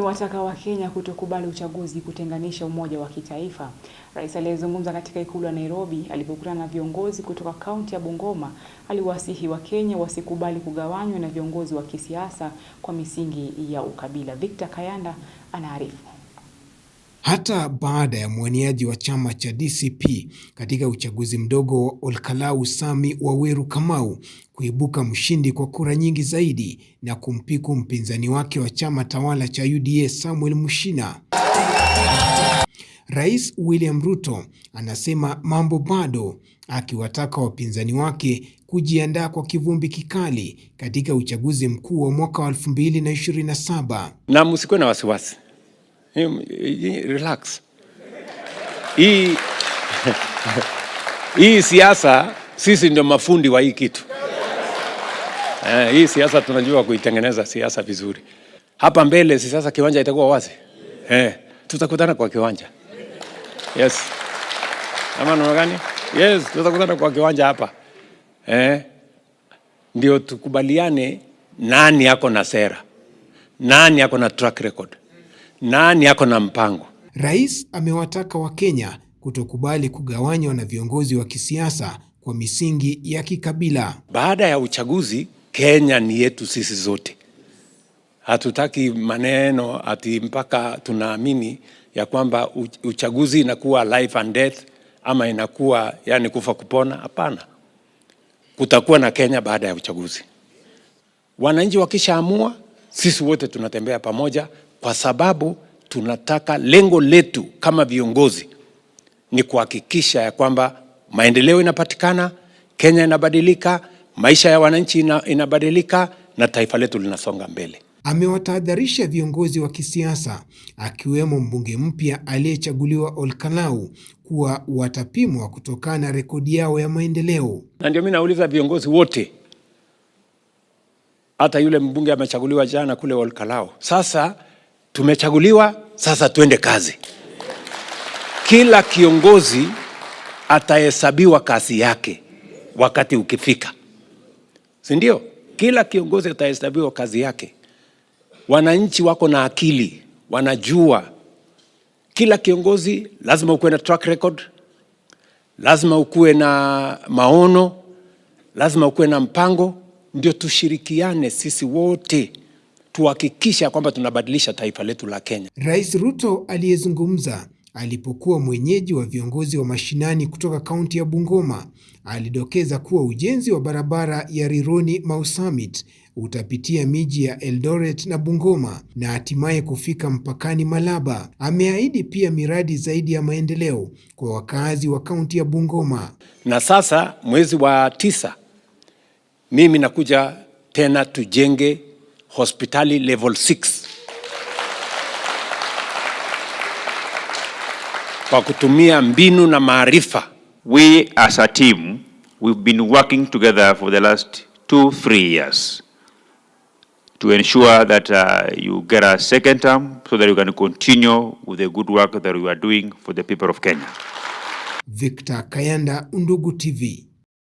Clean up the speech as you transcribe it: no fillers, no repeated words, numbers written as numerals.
amewataka Wakenya kutokubali uchaguzi kutenganisha umoja wa kitaifa. Rais aliyezungumza katika ikulu ya Nairobi alipokutana na viongozi kutoka kaunti ya Bungoma aliwasihi Wakenya wasikubali kugawanywa na viongozi wa kisiasa kwa misingi ya ukabila. Victor Kayanda anaarifu. Hata baada ya mwaniaji wa chama cha DCP katika uchaguzi mdogo wa Olkalau Sami Waweru Kamau kuibuka mshindi kwa kura nyingi zaidi na kumpiku mpinzani wake wa chama tawala cha UDA Samuel Mushina, Rais William Ruto anasema mambo bado, akiwataka wapinzani wake kujiandaa kwa kivumbi kikali katika uchaguzi mkuu wa mwaka wa 2027. Na msikuwe na wasiwasi. Relax. Hii siasa sisi ndio mafundi wa hii kitu. Hii siasa tunajua kuitengeneza siasa vizuri. Hapa mbele sasa kiwanja itakuwa wazi. Tutakutana kwa kiwanja. Yes. Ama namna gani? Yes, tutakutana kwa kiwanja hapa. Ndio tukubaliane nani yako na sera. Nani yako na track record. Nani yako na mpango. Rais amewataka Wakenya kutokubali kugawanywa na viongozi wa kisiasa kwa misingi ya kikabila. Baada ya uchaguzi, Kenya ni yetu sisi zote. Hatutaki maneno ati mpaka tunaamini ya kwamba uchaguzi inakuwa life and death ama inakuwa yani kufa kupona. Hapana. Kutakuwa na Kenya baada ya uchaguzi. Wananchi wakishaamua, sisi wote tunatembea pamoja, kwa sababu tunataka, lengo letu kama viongozi ni kuhakikisha ya kwamba maendeleo inapatikana, Kenya inabadilika, maisha ya wananchi inabadilika na taifa letu linasonga mbele. Amewatahadharisha viongozi wa kisiasa akiwemo mbunge mpya aliyechaguliwa Olkalau kuwa watapimwa kutokana na rekodi yao ya maendeleo. Na ndio mimi nauliza viongozi wote, hata yule mbunge amechaguliwa jana kule Olkalau. Sasa tumechaguliwa, sasa tuende kazi. Kila kiongozi atahesabiwa kazi yake wakati ukifika. Si ndio? Kila kiongozi atahesabiwa kazi yake. Wananchi wako na akili, wanajua. Kila kiongozi lazima ukuwe na track record, lazima ukuwe na maono, lazima ukuwe na mpango. Ndio tushirikiane sisi wote tuhakikisha kwamba tunabadilisha taifa letu la Kenya. Rais Ruto aliyezungumza alipokuwa mwenyeji wa viongozi wa mashinani kutoka kaunti ya Bungoma alidokeza kuwa ujenzi wa barabara ya Rironi Mau Summit utapitia miji ya Eldoret na Bungoma na hatimaye kufika mpakani Malaba. Ameahidi pia miradi zaidi ya maendeleo kwa wakazi wa kaunti ya Bungoma. Na sasa mwezi wa 9 mimi nakuja tena tujenge hospitali level 6 kwa kutumia mbinu na maarifa. We as a team, we've been working together for the last 2-3 years to ensure that you get a second term so that you can continue with the good work that we are doing for the people of Kenya. Victor Kayanda, Undugu TV.